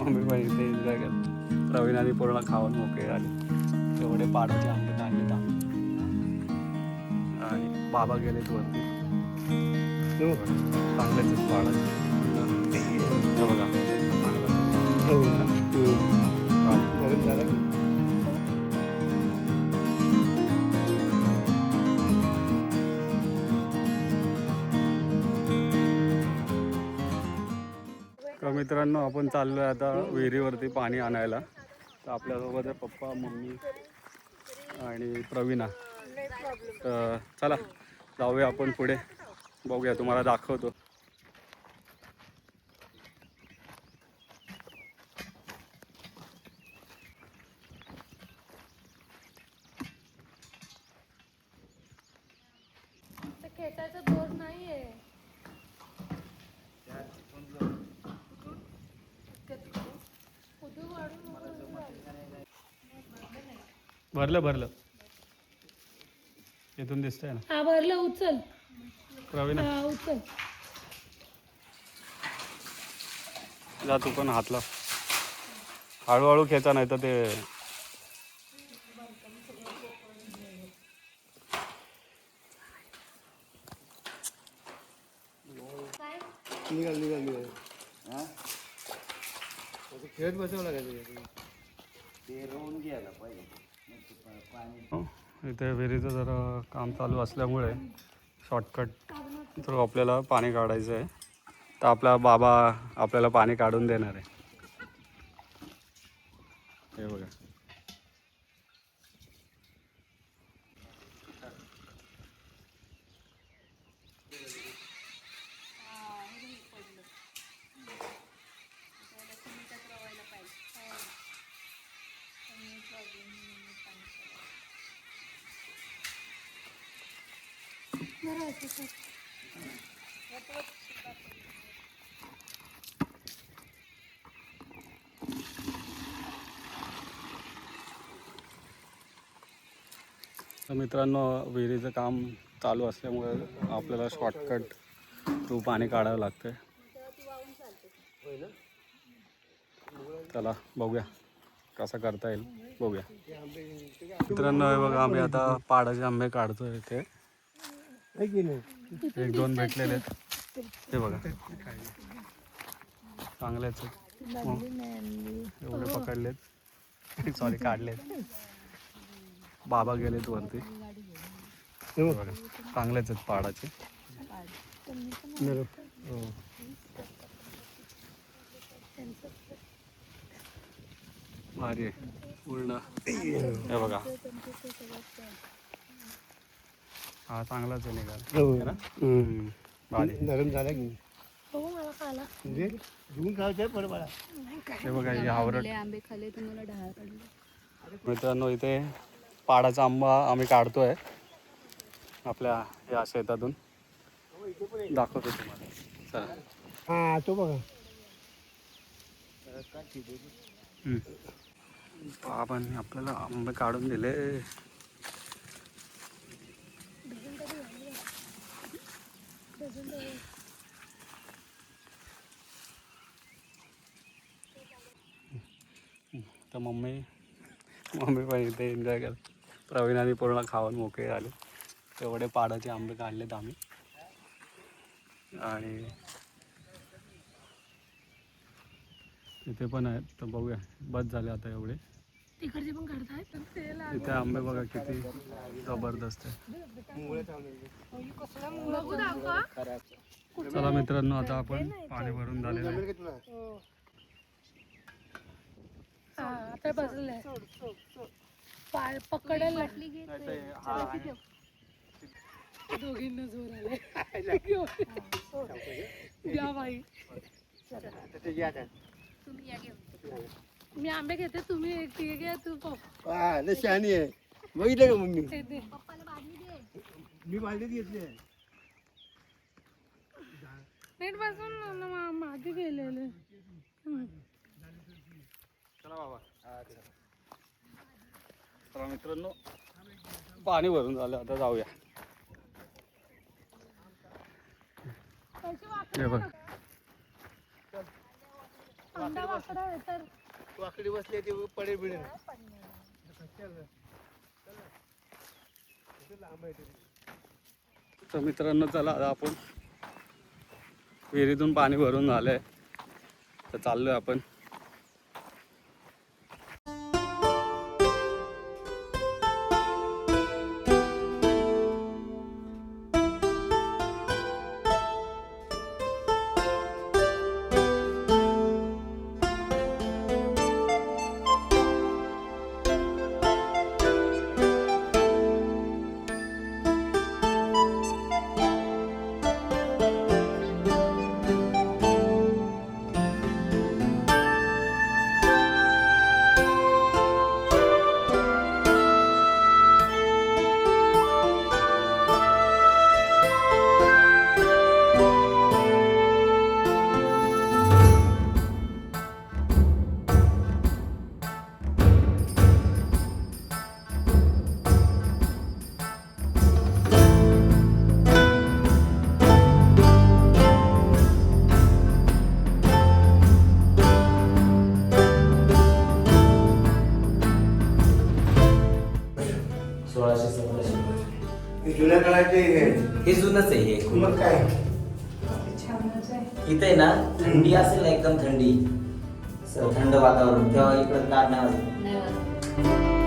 Mummy पण इथे enjoy करते. प्रवीण आणि पूर्ण खाऊन मोकळे झाले. एवढे पाडाचे आंबे काढलेत आणि बाबा गेलेत वरती. चांगलेच पाडाचे बघा. तर मित्रांनो आपण चाललोय आता विहिरीवरती पाणी आणायला. तर आपल्यासोबत आहे पप्पा, मम्मी आणि प्रवीणा. तर चला जाऊया आपण पुढे, बघूया, तुम्हाला दाखवतो. खेचायचा दोर नाहीये. भरलं भरलं इथून दिसतंय ना. हा भरलं, उचल प्रवीणा उचल. जा तू पण हातला, हळूहळू खेचा नाही तर ते निघाल खेळत बसावं लागायचं. ते रोवून घ्यायला पाहिजे. इथे विहिरीचं जरा काम चालू असल्यामुळे शॉर्टकट थ्रू आपल्याला पाणी काढायचं आहे. तर आपला बाबा आपल्याला पाणी काढून देणार आहे. हे बघा. तर मित्रांनो विहिरीचं काम चालू असल्यामुळे आपल्याला शॉर्टकट थ्रू पाणी काढावं लागतं. चला बघूया कसं करता येईल, बघूया. मित्रांनो हे बघा, आम्ही आता पाडाचे आंबे काढतोय. इथे एक दोन भेटलेले आहेत. हे बघा चांगलेच एवढे पकडलेत. सॉरी काढलेत. बाबा गेलेत वरती. बघा चांगलेच आहेत पाडाचे. हो. भारी आहे पूर्ण. हे बघा हा चांगलाच आहे निघाला. भारी. नरम झाला की मला खाला म्हणजे घेऊन खायचं आहे बरं. हे बघा हे आवरट आंबे खाले तुम्हाला ढाळ पडले. मित्रांनो इथे पाडाचा आंबा आम्ही काढतोय आपल्या या शेतातून. दाखवतो तुम्हाला. चला. हा तो बघा. बाबांनी आपल्याला आंबे काढून दिले. तर मम्मी पण इथे एन्जॉय करते. प्रवीणाने पूर्ण खाऊन मोकळे झाले. तेवढे पाडाचे आंबे काढलेत आम्ही. आणि इथे पण आहेत. तर बघूया, बस झाले आता एवढे. तिकडचे पण काढताय. इथे आंबे बघा किती जबरदस्त आहे. बघू दाखवा. चला मित्रांनो आता आपण पाणी भरून झालेलं आहे. आता बसलंय पाय पकडायला. दोघींना जोर आलाय. घ्या बाई. मी आंबे घेते, तुम्ही एक घ्या. तू हा शहाणी आहे. बघितलं का मम्मी? मी बालदीत घेतली आहे. नीट बसून मागे गेलेले. चला बाबा. चला मित्रांनो पाणी भरून झालं, आता जाऊया. हे बघ अंडा वाकडा आहे तर वाकडी बसले ते पडे बिडे तर मित्रांनो चला आता आपण विहिरीतून पाणी भरून झालंय तर चाललोय आपण. जुन्या काळाचे हे जुनच आहे हे. मग काय इथे आहे ना थंडी असेल ना एकदम थंडी असं थंड वातावरण तेव्हा इकडं गार नाही वाजत.